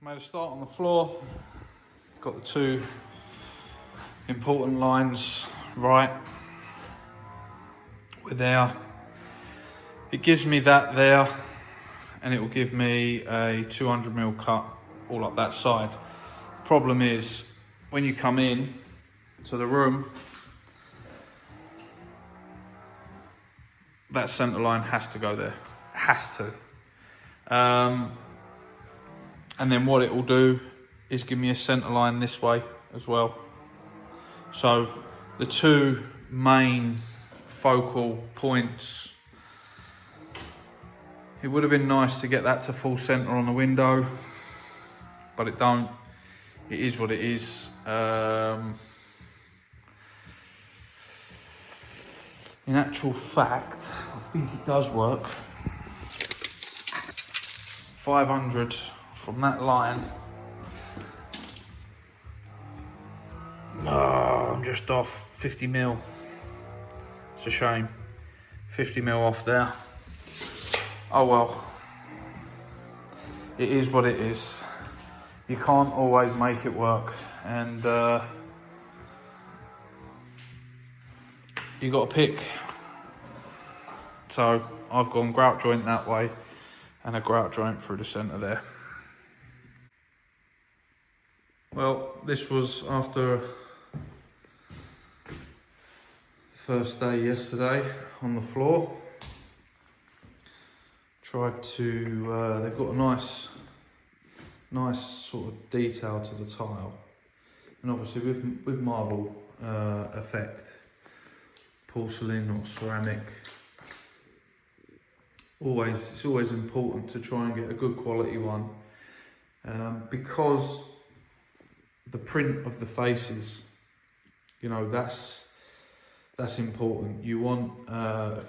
Made a start on the floor, got the two important lines right. We're there. It gives me that there, and it will give me a 200mm cut all up that side. The problem is, when you come in to the room, that centre line has to go there, has to. And then what it will do is give me a centre line this way as well. So the two main focal points, it would have been nice to get that to full centre on the window, but it don't. It is what it is. In actual fact, I think it does work. 500 from that line. Oh, I'm just off 50mm. It's a shame. 50mm off there. Oh well. It is what it is. You can't always make it work, and you got to pick. So I've gone grout joint that way and a grout joint through the centre there. Well, this was after the first day yesterday on the floor. Tried to, they've got a nice sort of detail to the tile, and obviously with marble effect, porcelain or ceramic, it's always important to try and get a good quality one, because the print of the faces, you know, that's important. You want a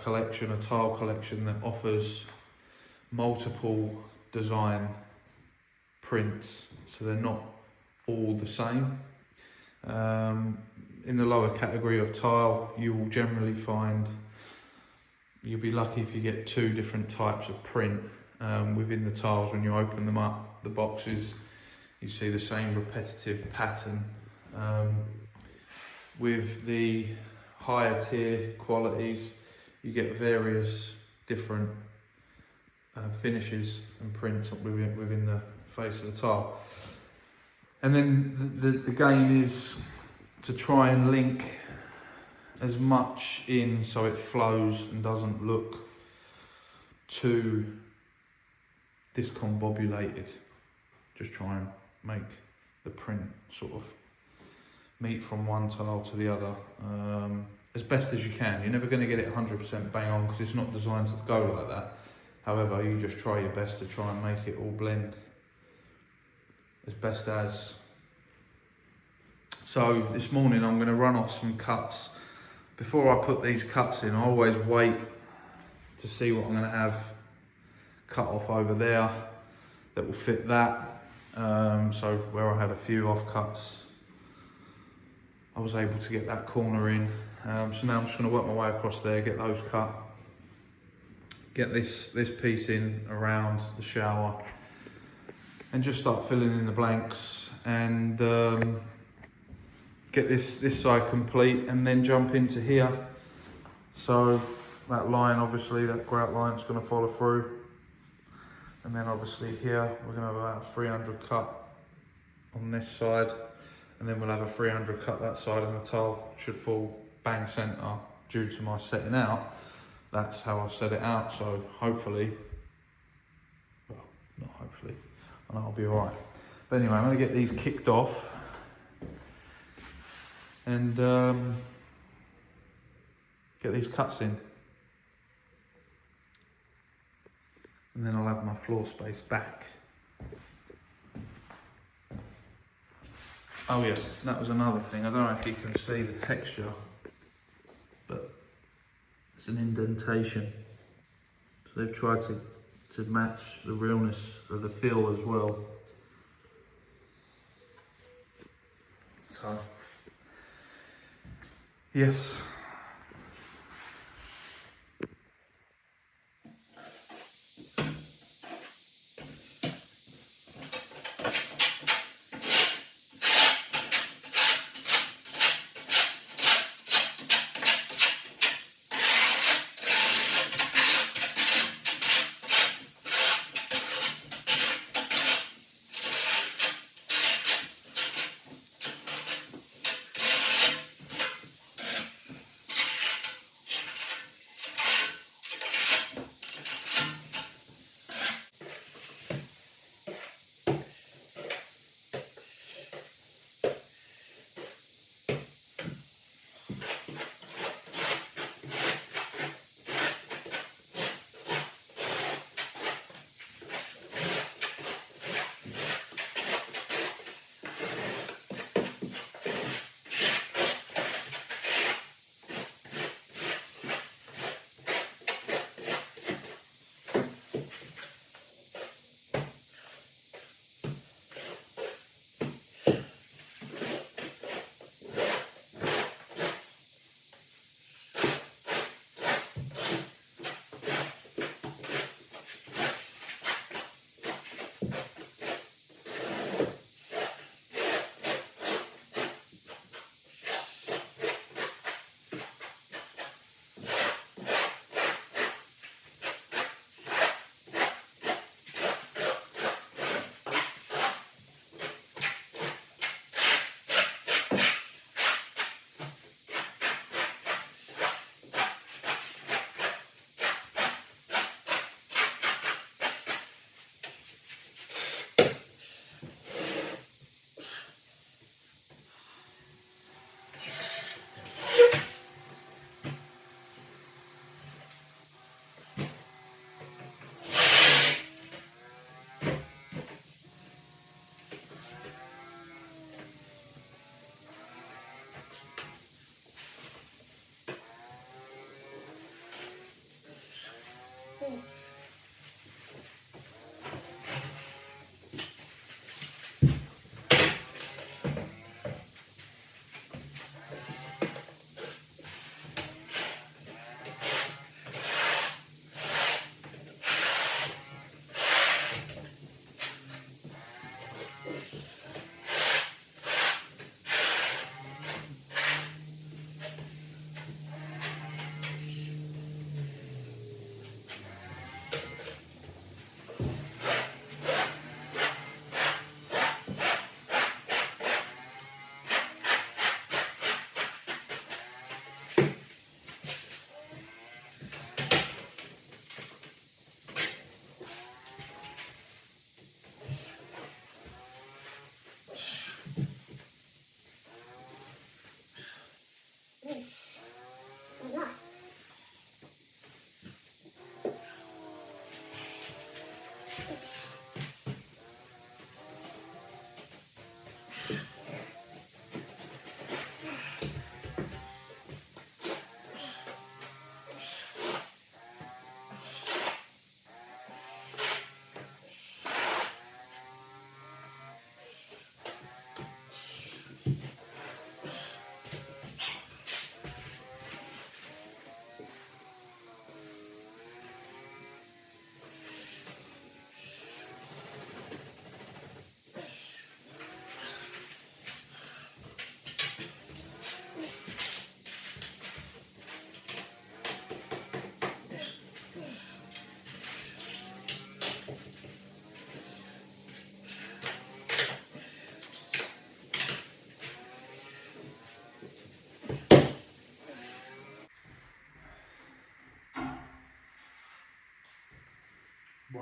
tile collection that offers multiple design prints, so they're not all the same. In the lower category of tile, you will generally find, you'll be lucky if you get two different types of print within the tiles. When you open them up, the boxes, you see the same repetitive pattern. With the higher tier qualities, you get various different finishes and prints within the face of the tile. And then the game is to try and link as much in so it flows and doesn't look too discombobulated. Just try and make the print sort of meet from one tile to the other as best as you can. You're never going to get it 100% bang on, because it's not designed to go like that. However, you just try your best to try and make it all blend as best as. So this morning I'm going to run off some cuts. Before I put these cuts in, I always wait to see what I'm going to have cut off over there that will fit that. So where I had a few off cuts, I was able to get that corner in. So now I'm just going to work my way across there, get those cut, get this piece in around the shower, and just start filling in the blanks, and get this side complete, and then jump into here. So that line, obviously that grout line is going to follow through, and then obviously here we're going to have about a 300 cut on this side, and then we'll have a 300 cut that side, and the tile should fall bang centre due to my setting out. That's how I set it out, so hopefully, well, not hopefully, I know I'll be alright. But anyway, I'm going to get these kicked off, and get these cuts in, and then I'll have my floor space back. Oh yeah, that was another thing. I don't know if you can see the texture, but it's an indentation. So they've tried to match the realness of the feel as well. So, yes.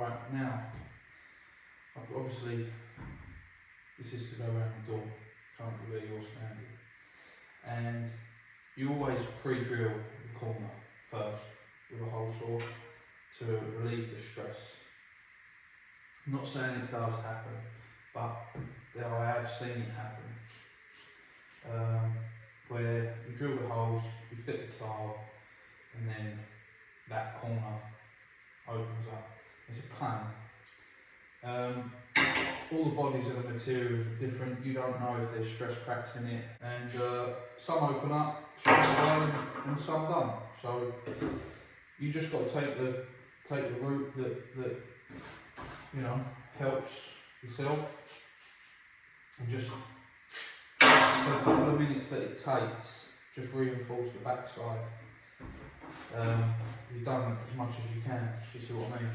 Right, now, obviously, this is to go around the door, currently where you're standing. And you always pre-drill the corner first with a hole saw to relieve the stress. I'm not saying it does happen, but I have seen it happen. Where you drill the holes, you fit the tile, and then that corner opens up. It's a pain. All the bodies of the materials are different. You don't know if there's stress cracks in it, and some open up straight away and some don't. So you just got to take the route that you know helps yourself, and just for a couple of minutes that it takes, just reinforce the backside. You've done as much as you can. You see what I mean?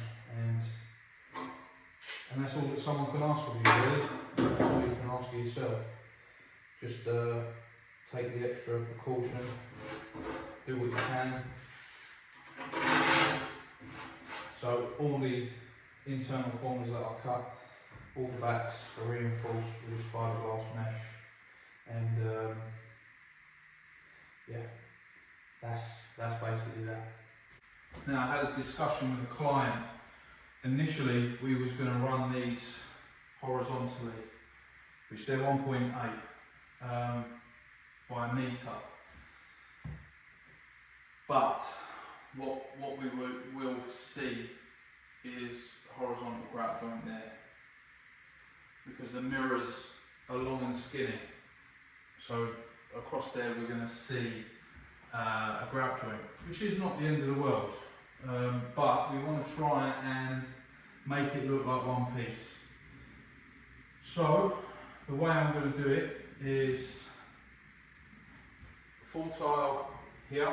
And that's all that someone can ask of you, really. That's all you can ask of yourself. Just take the extra precaution, do what you can. So all the internal corners that I've cut, all the backs are reinforced with this fiberglass mesh, and yeah, that's basically that. Now, I had a discussion with a client. Initially, we was going to run these horizontally, which they're 1.8 by a metre. But what we will see is horizontal grout joint there, because the mirrors are long and skinny. So across there we're going to see a grout joint, which is not the end of the world. But we want to try and make it look like one piece. So the way I'm going to do it is full tile here,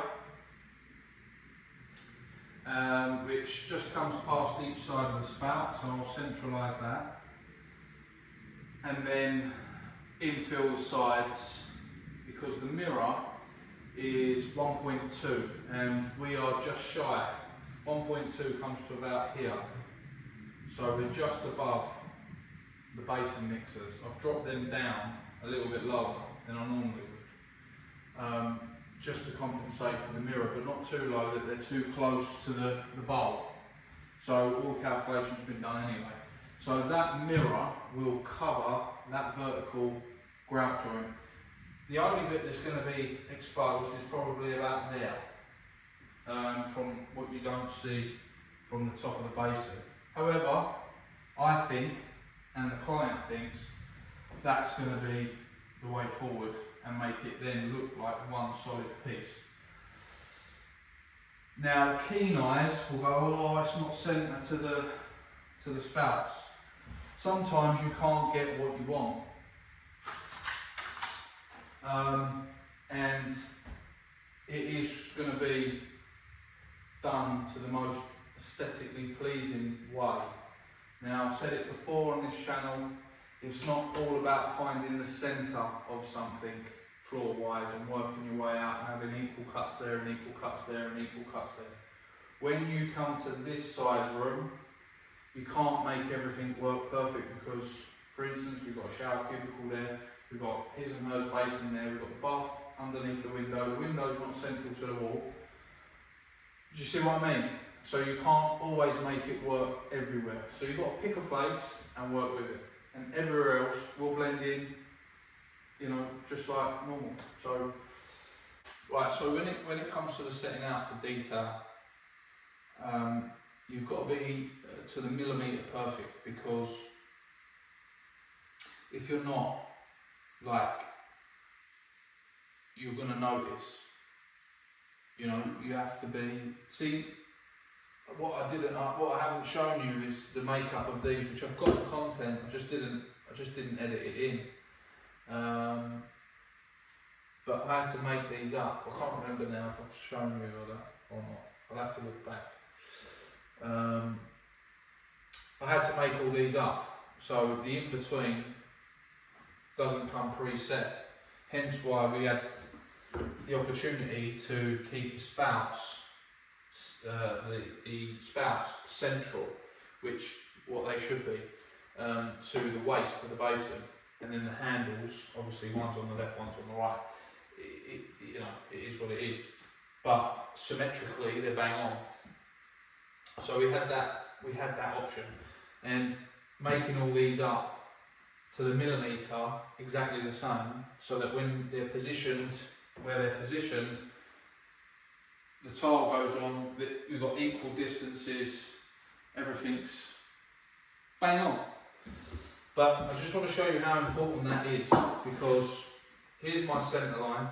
which just comes past each side of the spout, so I'll centralise that, and then infill the sides, because the mirror is 1.2 and we are just shy. 1.2 comes to about here, so we're just above the basin mixers. I've dropped them down a little bit lower than I normally would, just to compensate for the mirror, but not too low that they're too close to the bowl. So all the calculations have been done anyway. So that mirror will cover that vertical grout joint. The only bit that's going to be exposed is probably about there, from what you don't see from the top of the basin. However, I think, and the client thinks, that's going to be the way forward and make it then look like one solid piece. Now the keen eyes will go, oh, it's not centre to the spouts. Sometimes you can't get what you want. And it is going to be done to the most aesthetically pleasing way. Now, I've said it before on this channel, it's not all about finding the centre of something floor-wise and working your way out and having equal cuts there and equal cuts there and equal cuts there. When you come to this size room, you can't make everything work perfect, because, for instance, we've got a shower cubicle there, we've got his and hers basin there, we've got the bath underneath the window. The window's not central to the wall. Do you see what I mean? So you can't always make it work everywhere. So you've got to pick a place and work with it. And everywhere else will blend in, you know, just like normal. So, right, so when it comes to the setting out for detail, you've got to be to the millimetre perfect, because if you're not, like, you're going to notice, you know, you have to be, see, what I haven't shown you is the makeup of these, which I've got the content, I just didn't edit it in. But I had to make these up. I can't remember now if I've shown you or not. I'll have to look back. I had to make all these up, so the in-between doesn't come preset. Hence why we had the opportunity to keep the spouts, the spouts central, which what they should be, to the waist of the basin, and then the handles, obviously one's on the left, one's on the right. You know, it is what it is, but symmetrically they're bang on. So we had that option, and making all these up to the millimetre exactly the same, so that when they're positioned where they're positioned, the tile goes on, we've got equal distances, everything's bang on. But I just want to show you how important that is, because here's my centre line,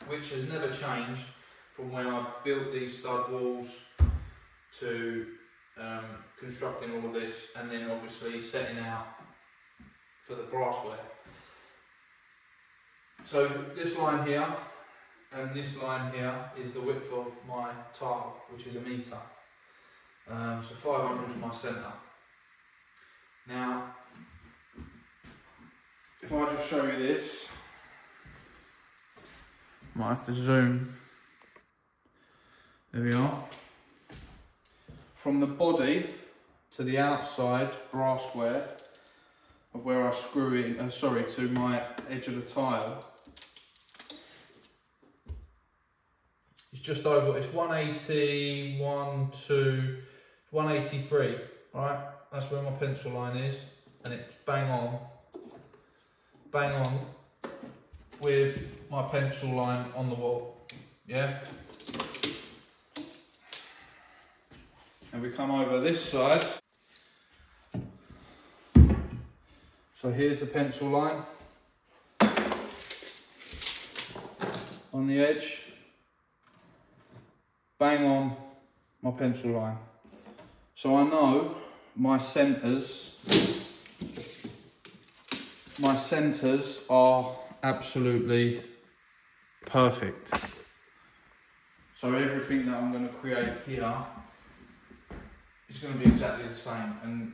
which has never changed from when I built these stud walls to constructing all of this, and then obviously setting out for the brassware. So this line here and this line here is the width of my tile, which is 1 metre. So 500 is my centre. Now, if I just show you this, might have to zoom. There we are. From the body to the outside brassware of where I screw in, to my edge of the tile, it's just over, it's 180, 183, right? That's where my pencil line is, and it's bang on with my pencil line on the wall, yeah? And we come over this side. So here's the pencil line on the edge, bang on my pencil line. So I know my centres are absolutely perfect. So everything that I'm going to create here is going to be exactly the same. And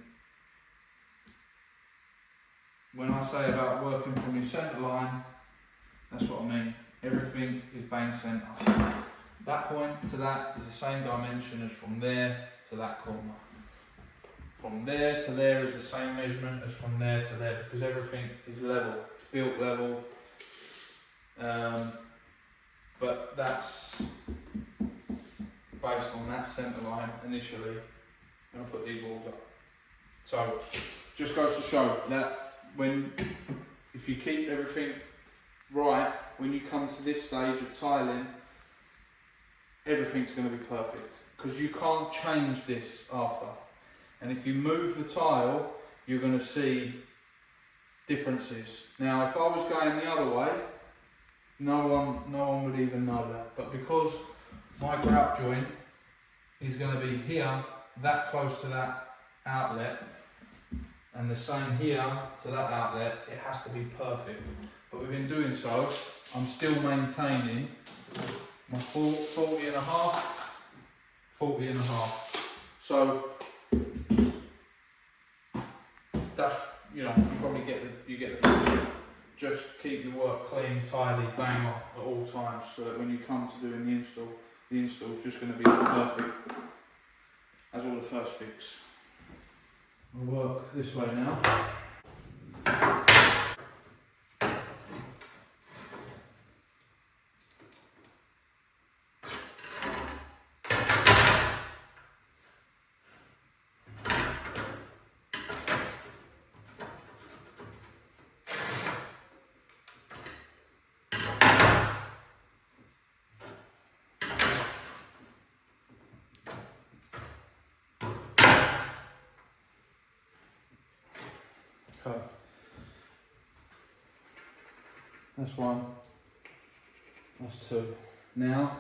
when I say about working from your centre line, that's what I mean. Everything is bang centre. That point to that is the same dimension as from there to that corner. From there to there is the same measurement as from there to there, because everything is level, it's built level. But that's based on that centre line initially. I'm going to put these walls up. So, just goes to show that if you keep everything right, when you come to this stage of tiling, everything's going to be perfect, because you can't change this after. And if you move the tile, you're going to see differences. Now, if I was going the other way, no one would even know that. But because my grout joint is going to be here, that close to that outlet, and the same here to that outlet, it has to be perfect. But within doing so, I'm still maintaining my 40 and a half, 40 and a half. So that's, you probably get the picture. Just keep your work clean, tidy, bang on at all times, so that when you come to doing the install is just going to be perfect as all the first fix. I'll work this way now. Okay. That's one. That's two. Now,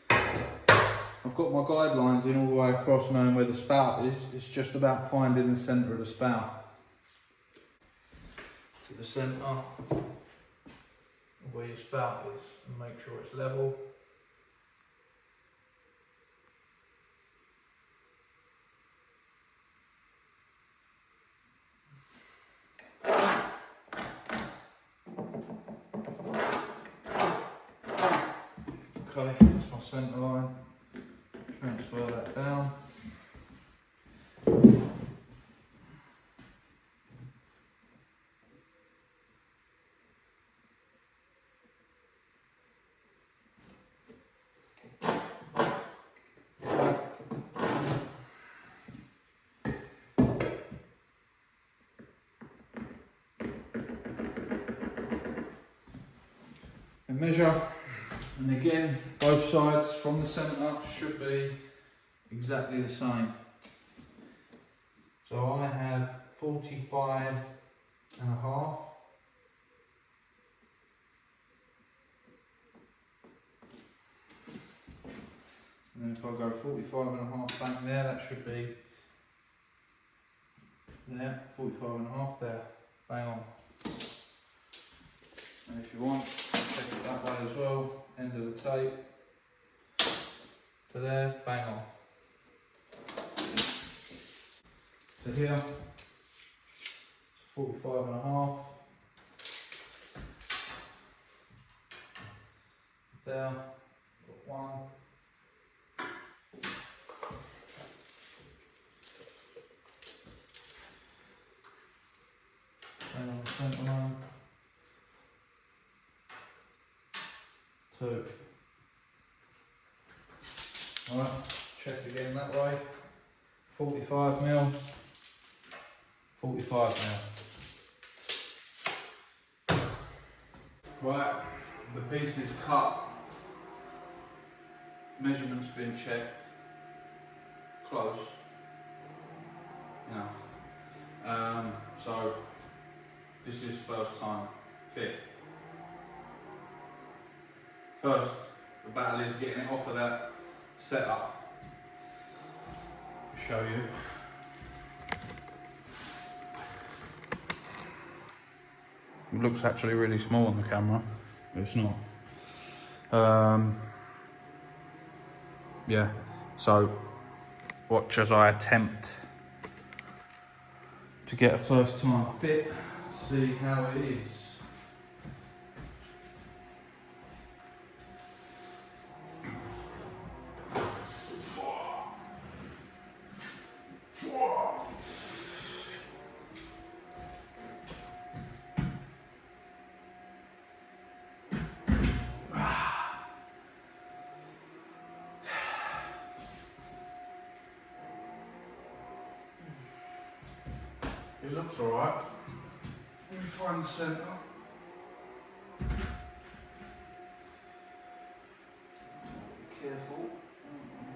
I've got my guidelines in all the way across, knowing where the spout is. It's just about finding the centre of the spout. To the centre of where your spout is, and make sure it's level. Okay, that's my centre line. Transfer that down. then measure, and again both sides from the centre should be exactly the same. So I have 45 and a half. And then if I go 45 and a half back there, that should be there, 45 and a half there, bang on. And if you want, check it that way as well, end of the tape to there, bang on. To here, 45 and a half. There, got one. Bang on the centre line. 2. Alright, check again that way. 45 mil. 45 mil. Right, the piece is cut. Measurements been checked. Close. Enough. So this is first time fit. First, the battle is getting it off of that setup. Show you. It looks actually really small on the camera, but it's not. Yeah, so watch as I attempt to get a first time fit, see how it is. It looks alright. Let me find the centre. Be careful,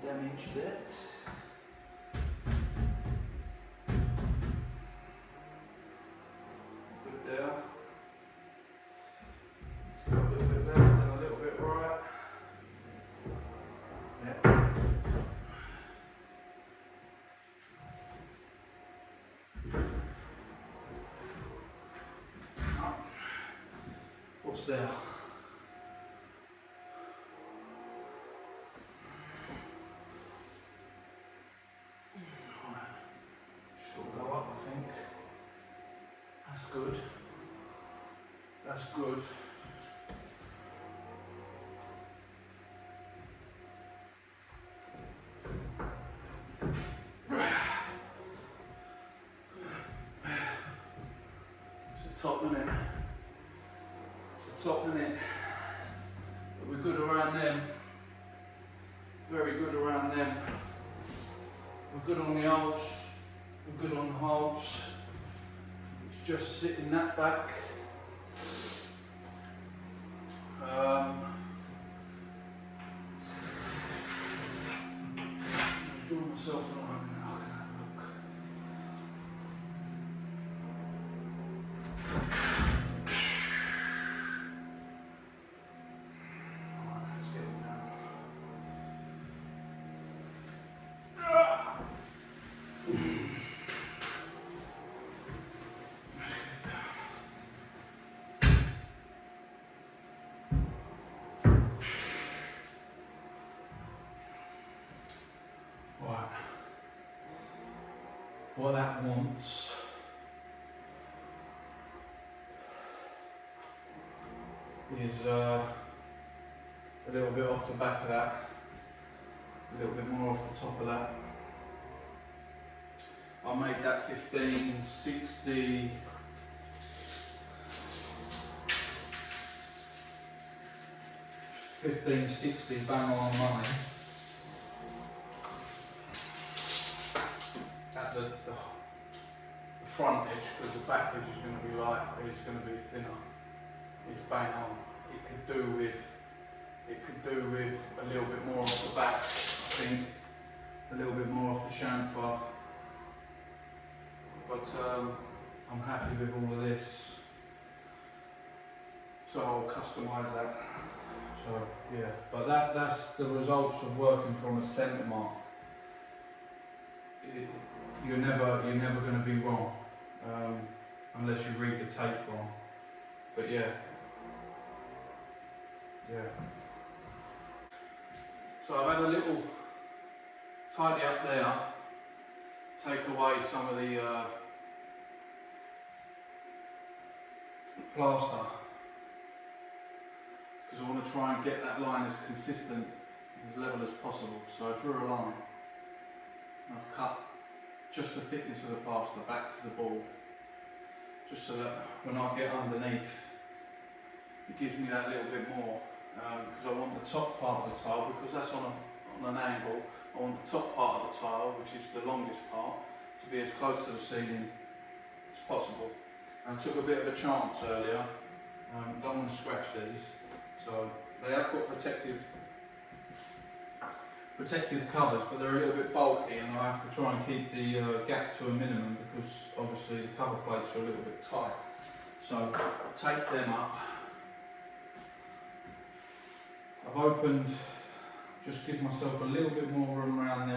don't damage that. Put it there. Got a little bit left and a little bit right. Yeah. What's there? Just gotta go up, I think. That's good. That's good. It's a top, isn't it? Top in it, but we're good around them, very good around them. We're good on the holes, we're good on the holes. It's just sitting that back. Draw myself a line and I can have a look. Right. What that wants is a little bit off the back of that, a little bit more off the top of that. I made that 1560. $15.60 bang on money. At the front edge, because the back edge is going to be light, it's going to be thinner. It's bang on. it could do with a little bit more off the back, I think, a little bit more off the chamfer, but I'm happy with all of this, so I'll customise that. So yeah, but that's the results of working from a centre mark. You're never going to be wrong, unless you read the tape wrong. But yeah. So I've had a little tidy up there, take away some of the plaster, because I want to try and get that line as consistent, as level as possible. So I drew a line, and I've cut just the thickness of the plaster back to the ball, just so that when I get underneath, it gives me that little bit more, because I want the top part of the tile, because that's on an angle, I want the top part of the tile, which is the longest part, to be as close to the ceiling as possible. And I took a bit of a chance earlier, don't want to scratch these, so they have got protective covers, but they're a little bit bulky, and I have to try and keep the gap to a minimum, because obviously the cover plates are a little bit tight. So take them up. I've opened, just give myself a little bit more room around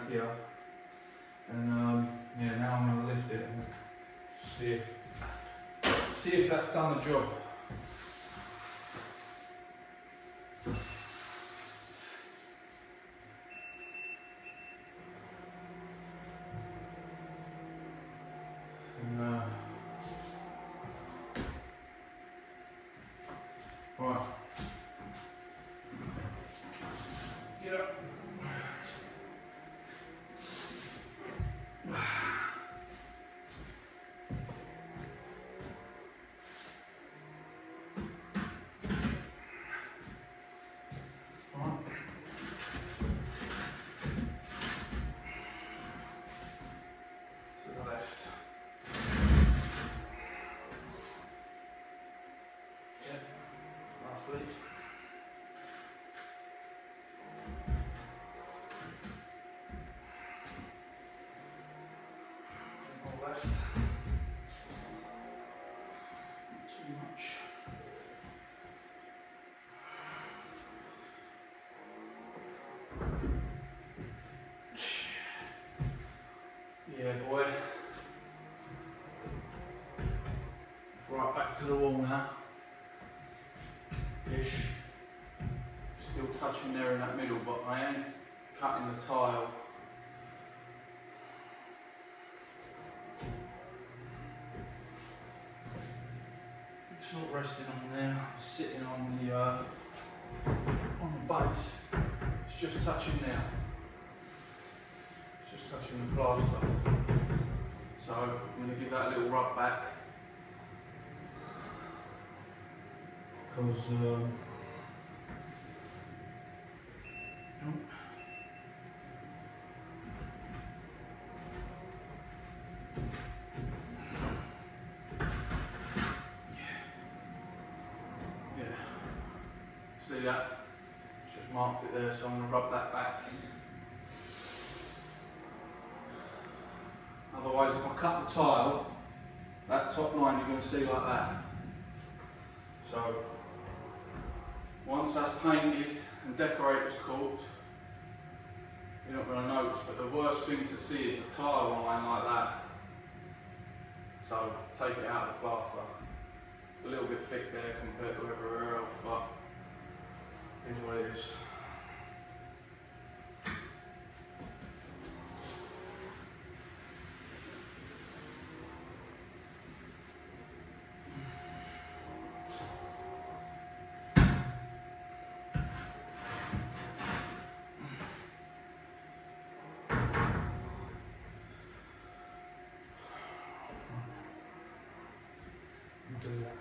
here, and yeah, now I'm going to lift it and see if that's done the job. And, right. Get up. Left. Not too much. Yeah, boy. Right back to the wall now. Ish. Still touching there in that middle, but I ain't cutting the tile. It's not resting on there, it's sitting on the base. It's just touching now. It's just touching the plaster. So I'm going to give that a little rub back, because see that? Just marked it there, so I'm going to rub that back. Otherwise, if I cut the tile, that top line you're going to see like that. So, once that's painted and decorator's cooked, you're not going to notice, but the worst thing to see is the tile line like that. So, take it out of the plaster. It's a little bit thick there compared to everywhere else, but here's what it is. Do that.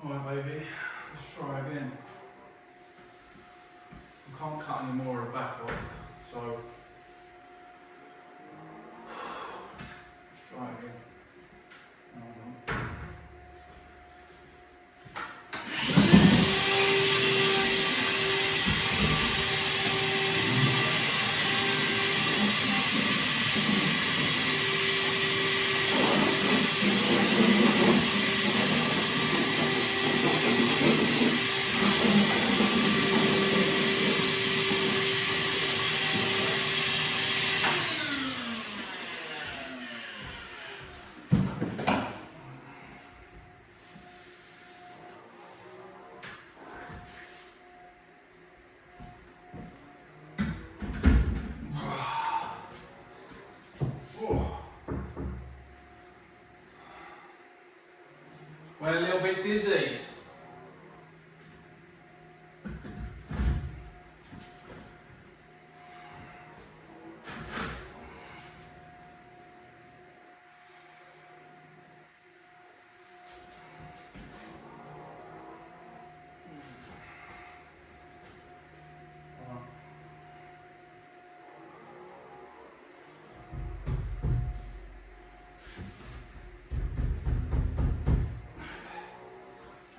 Alright baby, let's try again. I can't cut any more of the back off, so let's try again. Hold on. Went a little bit dizzy.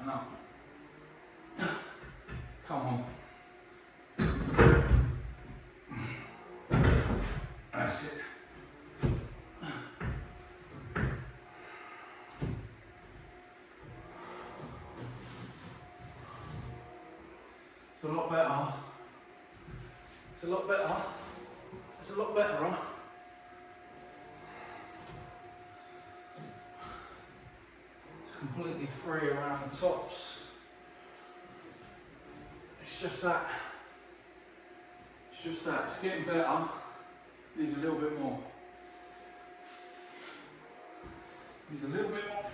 No. Come on. That's it. It's a lot better. It's a lot better. It's a lot better, huh? It's completely free around the tops. It's just that. It's just that. It's getting better. Needs a little bit more. Needs a little bit more.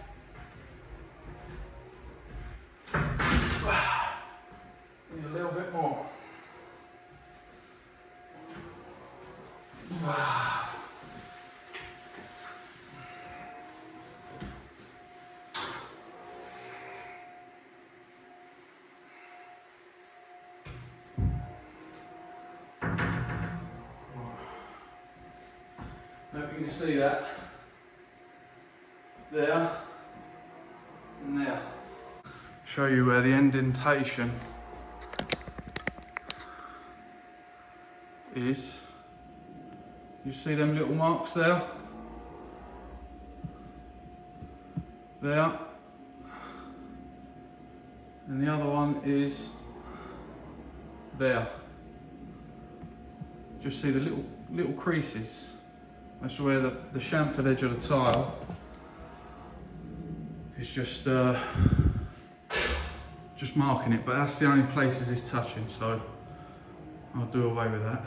Need a little bit more. Hope you can see that. There and there. Show you where the indentation is. You see them little marks there? There. And the other one is there. Just see the little creases. That's where the chamfered edge of the tile is just marking it, but that's the only places it's touching, so I'll do away with that.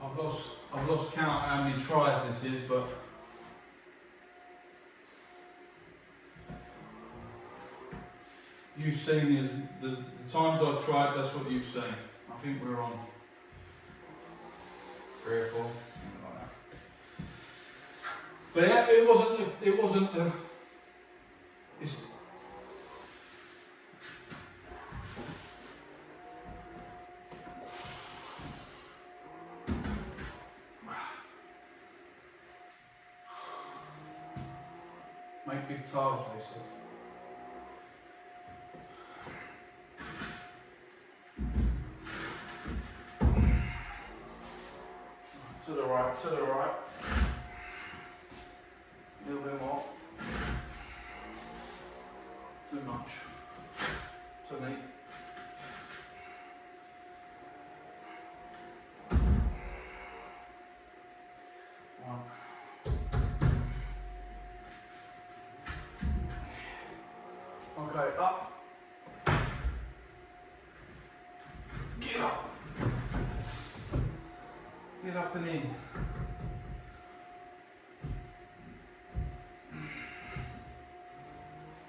I've lost count how many tries this is, but you've seen the times I've tried, that's what you've seen. I think we're on 3 or 4, something like that. But yeah, it wasn't the, it's, make big tiles, they said. To the right, to the right. A little bit more. Too much. Too neat. Okay, up. Get up. Get up and in.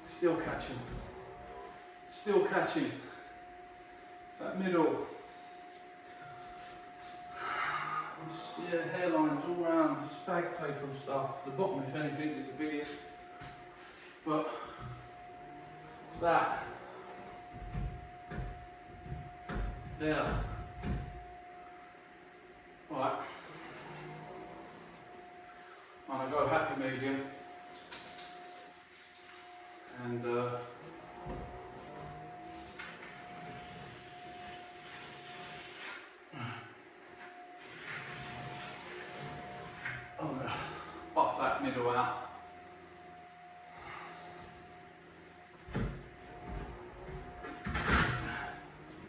Still catching. Still catching. It's that middle. Just, yeah, hairlines all around, just fag paper and stuff. The bottom, if anything, is the biggest. But it's that. Yeah. Right. I'm gonna go happy medium and I'm gonna buff that middle out.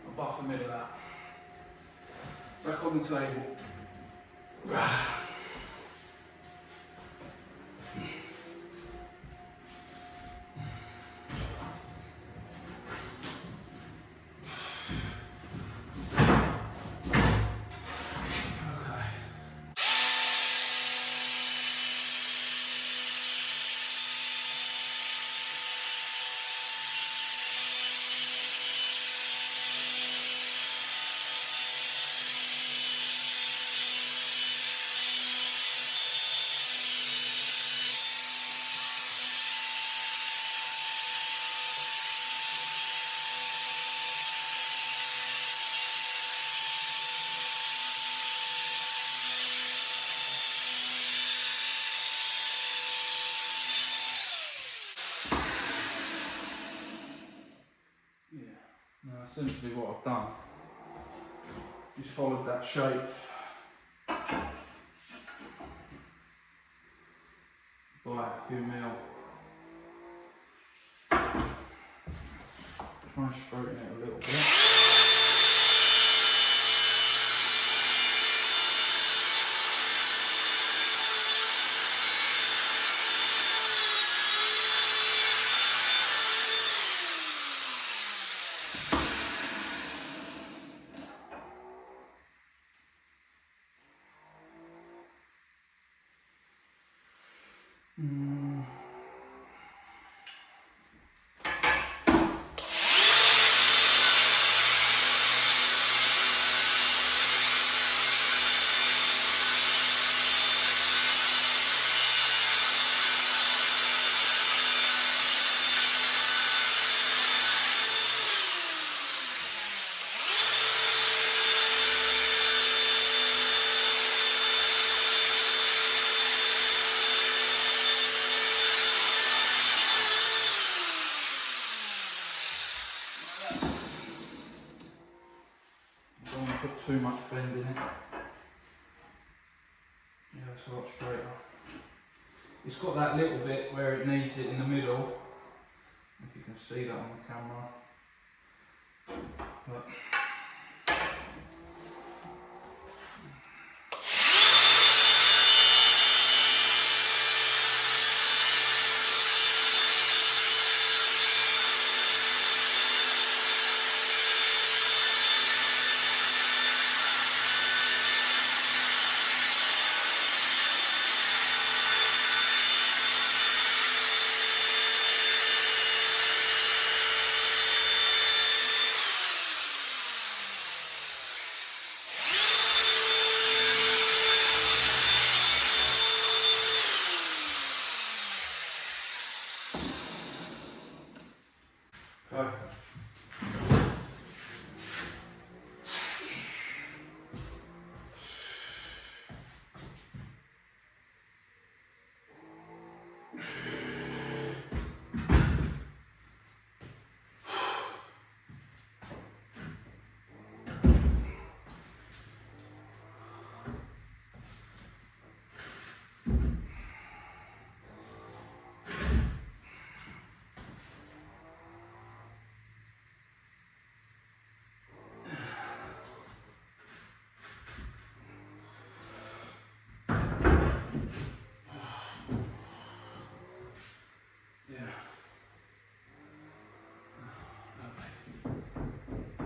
I'll buff the middle out. Back on the table. Now essentially what I've done is followed that shape by a few mil. Try and straighten it a little bit. Don't want to put too much bend in it. Yeah, it's a lot straighter. It's got that little bit where it needs it in the middle, if you can see that on the camera. But okay.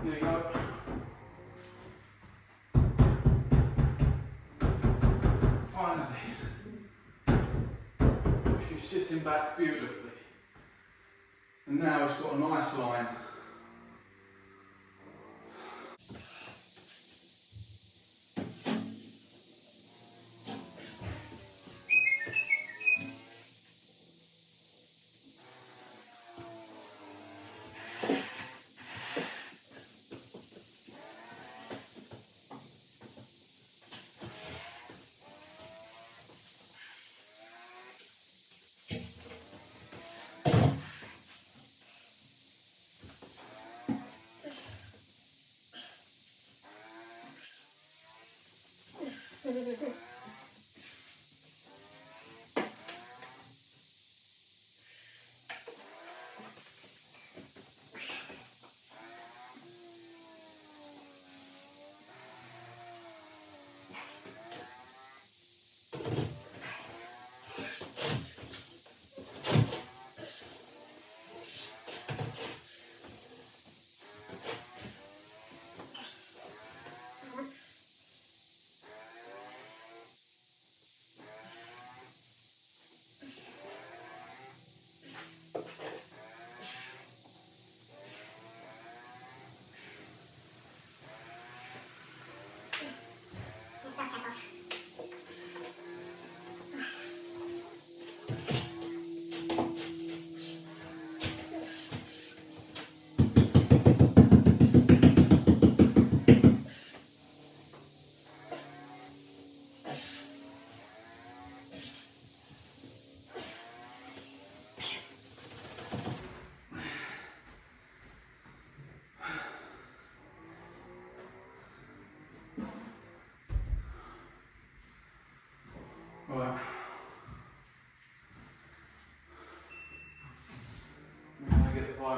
There you go. Finally, she's sitting back beautifully. And now it's got a nice line.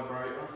vibrator.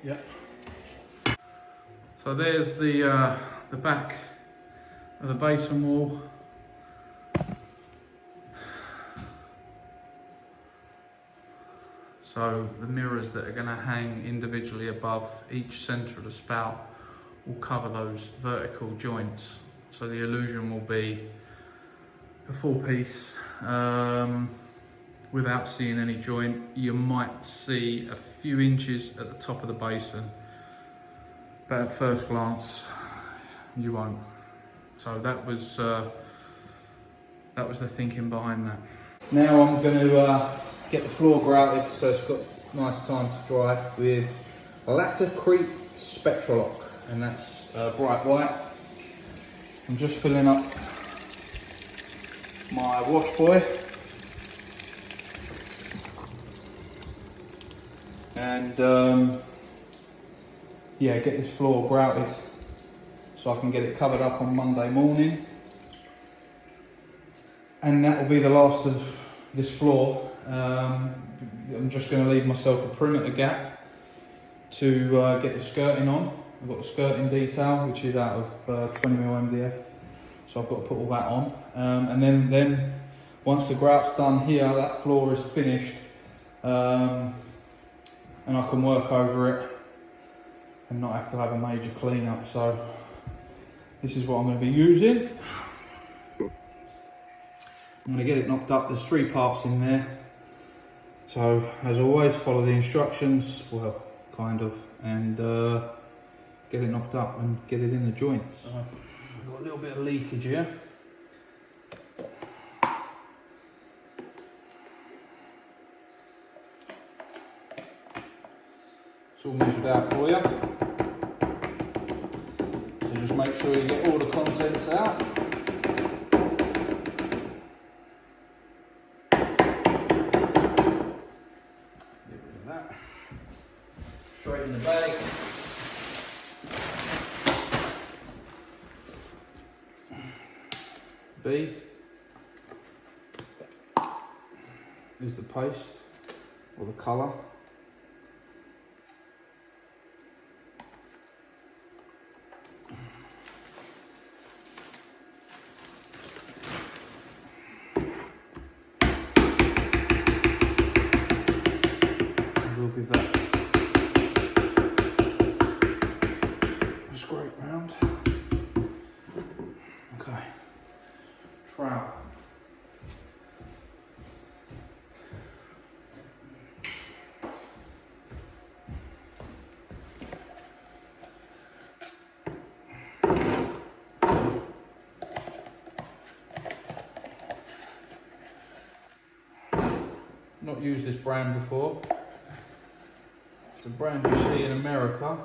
Yep. So there's the back of the basin wall. So the mirrors that are going to hang individually above each centre of the spout will cover those vertical joints. So the illusion will be a full piece without seeing any joint. You might see a few inches at the top of the basin, but at first glance you won't. So that was the thinking behind that. Now I'm going to get the floor grouted so it's got nice time to dry with Latacrete Spectralock, and that's bright white. I'm just filling up my wash boy and yeah, get this floor grouted so I can get it covered up on Monday morning, and that will be the last of this floor. I'm just going to leave myself a perimeter gap to get the skirting on. I've got the skirting detail, which is out of 20mm MDF, so I've got to put all that on. And then once the grout's done here, that floor is finished, and I can work over it and not have to have a major clean up. So this is what I'm going to be using. I'm going to get it knocked up. There's 3 parts in there. So as always, follow the instructions, well, kind of, and get it knocked up and get it in the joints. So I've got a little bit of leakage here. It's all measured out for you. So just make sure you get all the contents out. Straight in the bag. B is the paste or the colour. We'll give that a scrape round. Okay. Trowel. Not used this brand before. It's a brand you see in America.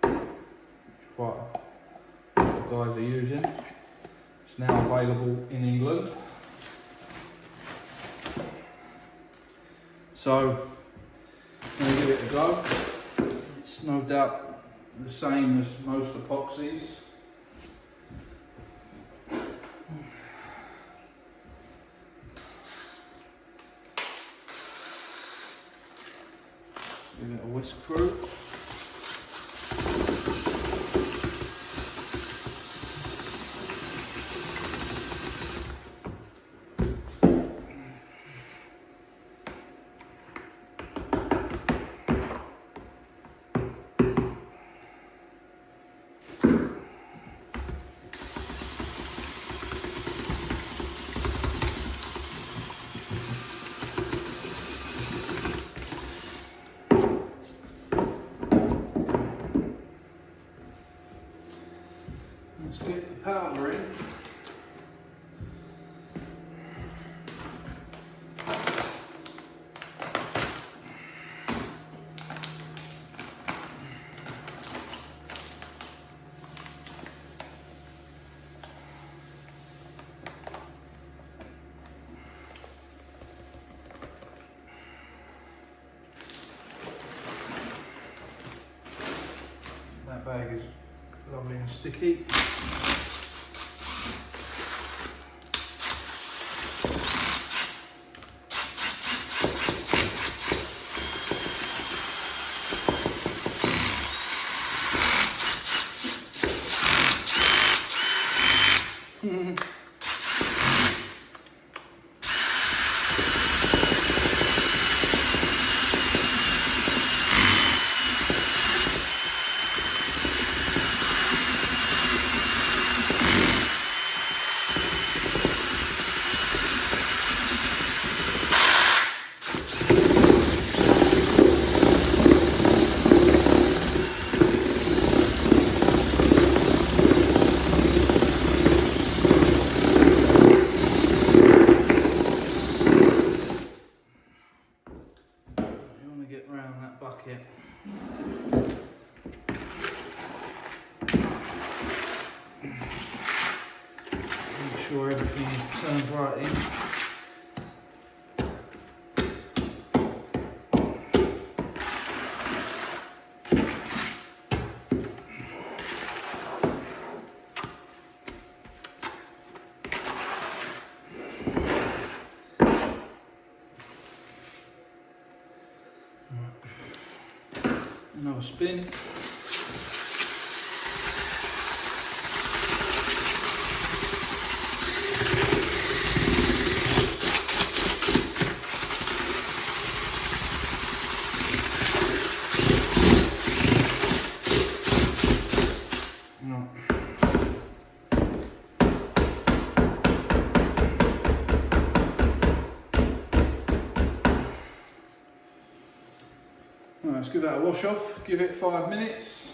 Which quite a lot of guys are using. It's now available in England. So I'm going to give it a go. It's no doubt the same as most epoxies. Give it a whisk through. Let's get the powder in. That bag is lovely and sticky. Bucket. Make sure everything is turned right in. Another spin. let's give that a wash off, give it 5 minutes.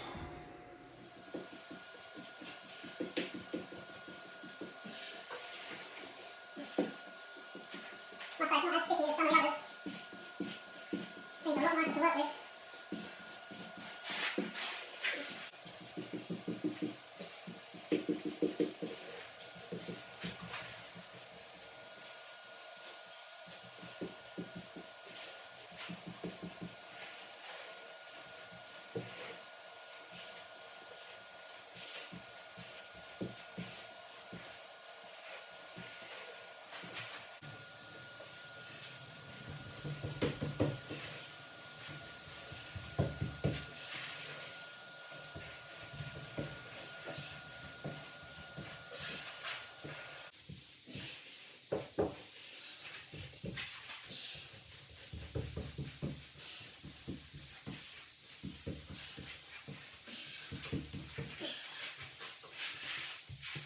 Must say it's not as sticky as some of the others. Seems a lot nicer to work with.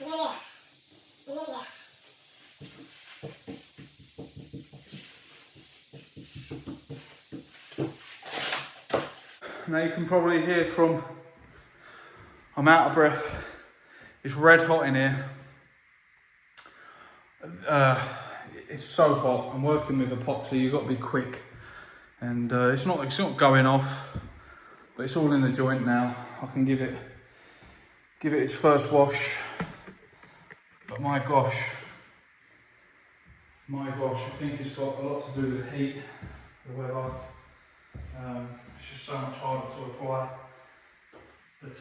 Yeah. Now you can probably hear from, I'm out of breath. It's red hot in here. It's so hot. I'm working with epoxy. You've got to be quick, and it's not going off, but it's all in the joint now. I can give it its first wash. But my gosh, I think it's got a lot to do with the heat, the weather. It's just so much harder to apply. But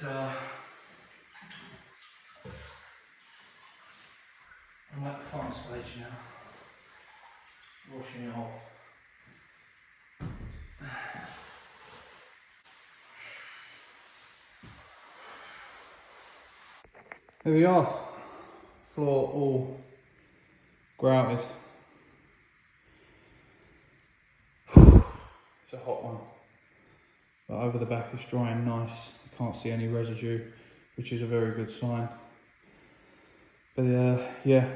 I'm at the final stage now, washing it off. There we are, floor all grouted. It's a hot one, but over the back it's drying nice. You can't see any residue, which is a very good sign. But yeah.